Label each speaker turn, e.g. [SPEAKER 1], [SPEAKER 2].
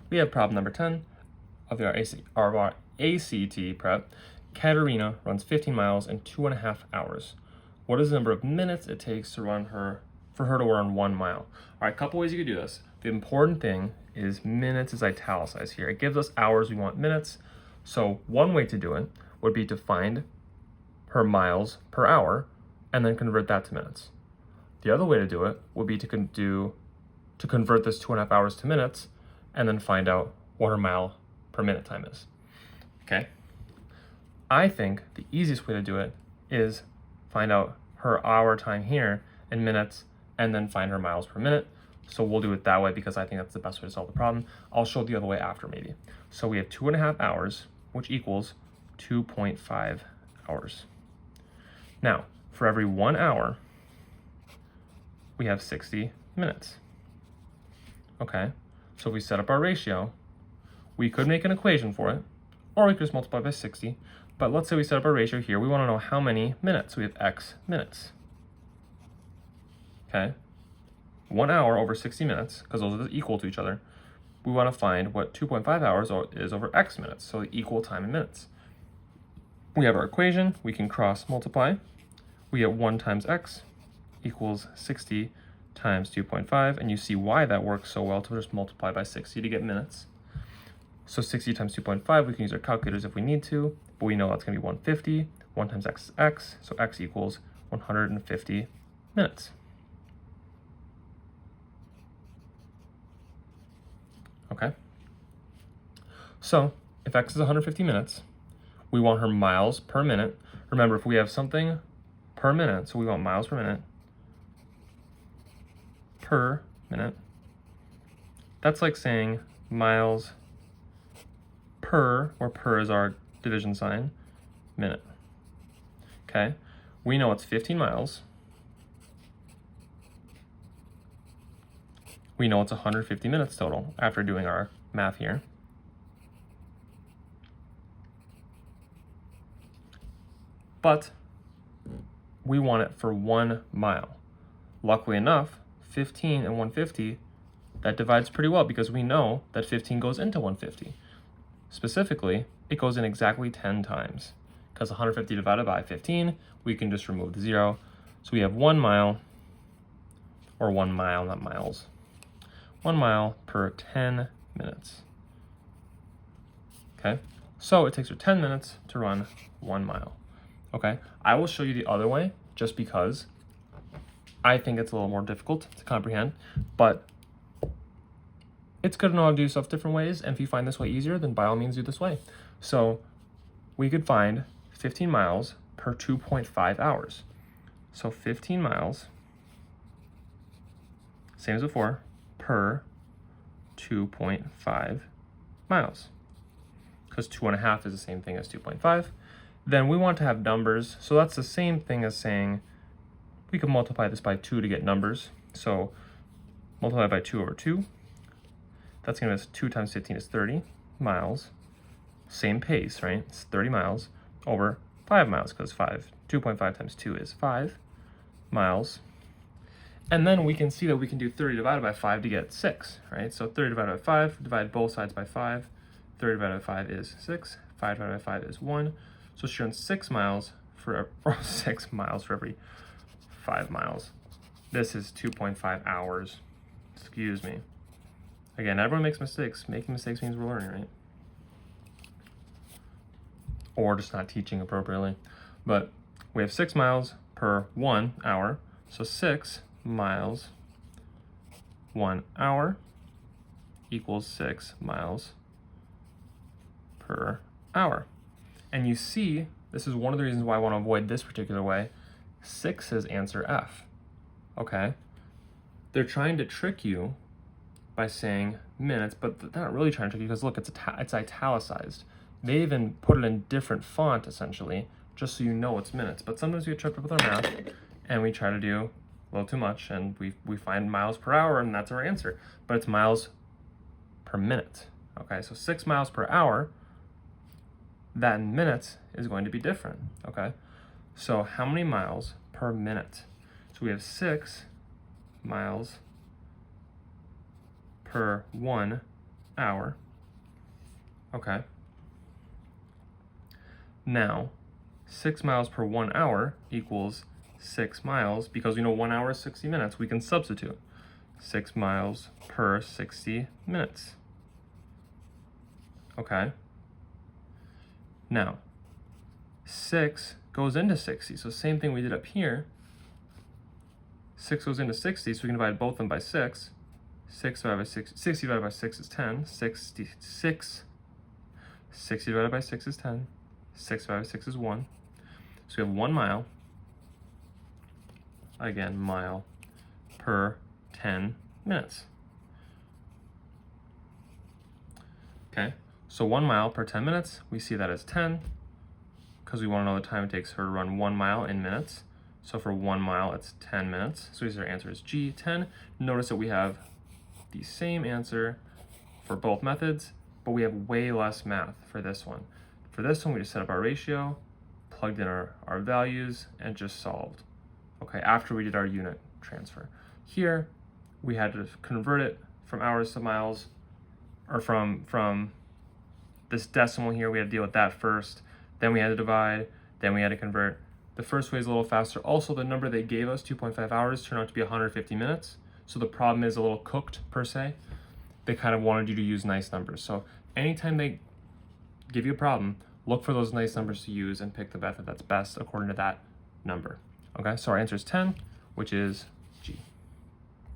[SPEAKER 1] we have problem number 10 of our ACT prep. Katerina runs 15 miles in 2.5 hours. What is the number of minutes it takes to for her to run 1 mile? All right, a couple ways you could do this. The important thing is minutes is italicized here. It gives us hours, we want minutes. So one way to do it would be to find her miles per hour and then convert that to minutes. The other way to do it would be to convert this 2.5 hours to minutes and then find out what her mile per minute time is. Okay? I think the easiest way to do it is find out her hour time here in minutes and then find her miles per minute. So we'll do it that way because I think that's the best way to solve the problem. I'll show the other way after maybe. So we have 2.5 hours, which equals 2.5 hours. Now, for every 1 hour, we have 60 minutes. Okay, so if we set up our ratio, we could make an equation for it, or we could just multiply by 60. But let's say we set up our ratio here. We want to know how many minutes. So we have X minutes. Okay, 1 hour over 60 minutes, because those are equal to each other. We want to find what 2.5 hours is over X minutes, so the equal time in minutes. We have our equation. We can cross multiply. We get 1 times X equals 60 times 2.5, and you see why that works so well to just multiply by 60 to get minutes. So 60 times 2.5, we can use our calculators if we need to, but we know that's going to be 150. 1 times X is X, so X equals 150 minutes. Okay? So if X is 150 minutes, we want her miles per minute. Remember, if we have something per minute, so we want miles per minute, that's like saying miles per, where per is our division sign, minute. Okay, we know it's 15 miles. We know it's 150 minutes total after doing our math here. But we want it for 1 mile. Luckily enough, 15 and 150, that divides pretty well because we know that 15 goes into 150. Specifically, it goes in exactly 10 times because 150 divided by 15, we can just remove the 0. So we have 1 mile, or 1 mile, not miles, 1 mile per 10 minutes. Okay, so it takes her 10 minutes to run 1 mile. Okay, I will show you the other way just because I think it's a little more difficult to comprehend, but it's good to know how to do stuff different ways, and if you find this way easier, then by all means do this way. So we could find 15 miles per 2.5 hours. So 15 miles, same as before, per 2.5 miles, because 2.5 is the same thing as 2.5. Then we want to have numbers, so that's the same thing as saying we can multiply this by 2 to get numbers. So multiply by 2 over 2. That's going to be 2 times 15 is 30 miles. Same pace, right? It's 30 miles over 5 miles because 2.5 times 2 is 5 miles. And then we can see that we can do 30 divided by 5 to get 6, right? So 30 divided by 5, divide both sides by 5. 30 divided by 5 is 6. 5 divided by 5 is 1. So she runs 6 miles for 6 miles for every 5 miles. This is 2.5 hours. Excuse me. Again, everyone makes mistakes. Making mistakes means we're learning, right? Or just not teaching appropriately. But we have 6 miles per 1 hour. So 6 miles 1 hour equals 6 miles per hour. And you see, this is one of the reasons why I want to avoid this particular way. 6 is answer F. Okay? They're trying to trick you by saying minutes, but they're not really trying to trick you because look, it's italicized. They even put it in different font, essentially, just so you know it's minutes. But sometimes we get tripped up with our math, and we try to do a little too much, and we find miles per hour, and that's our answer. But it's miles per minute. Okay, so 6 miles per hour, that in minutes is going to be different. Okay, so how many miles per minute? So we have 6 miles per 1 hour. Okay. Now, 6 miles per 1 hour equals 6 miles. Because we know 1 hour is 60 minutes, we can substitute 6 miles per 60 minutes. Okay. Now, 6 goes into 60. So same thing we did up here. 6 goes into 60, so we can divide both of them by 6. 6 divided by 6, 60 divided by 6 is 10. 60 divided by 6 is 10. 6 divided by 6 is 1. So we have 1 mile, again, mile, per 10 minutes. Okay, so 1 mile per 10 minutes, we see that as 10, because we want to know the time it takes her to run 1 mile in minutes. So for 1 mile, it's 10 minutes. So our answer is G, 10. Notice that we have the same answer for both methods, but we have way less math for this one. For this one, we just set up our ratio, plugged in our values, and just solved. Okay, after we did our unit transfer. Here, we had to convert it from hours to miles, or from this decimal here, we had to deal with that first, then we had to divide, then we had to convert. The first way is a little faster. Also, the number they gave us, 2.5 hours, turned out to be 150 minutes. So the problem is a little cooked, per se. They kind of wanted you to use nice numbers. So anytime they give you a problem, look for those nice numbers to use and pick the method that's best according to that number. Okay, so our answer is 10, which is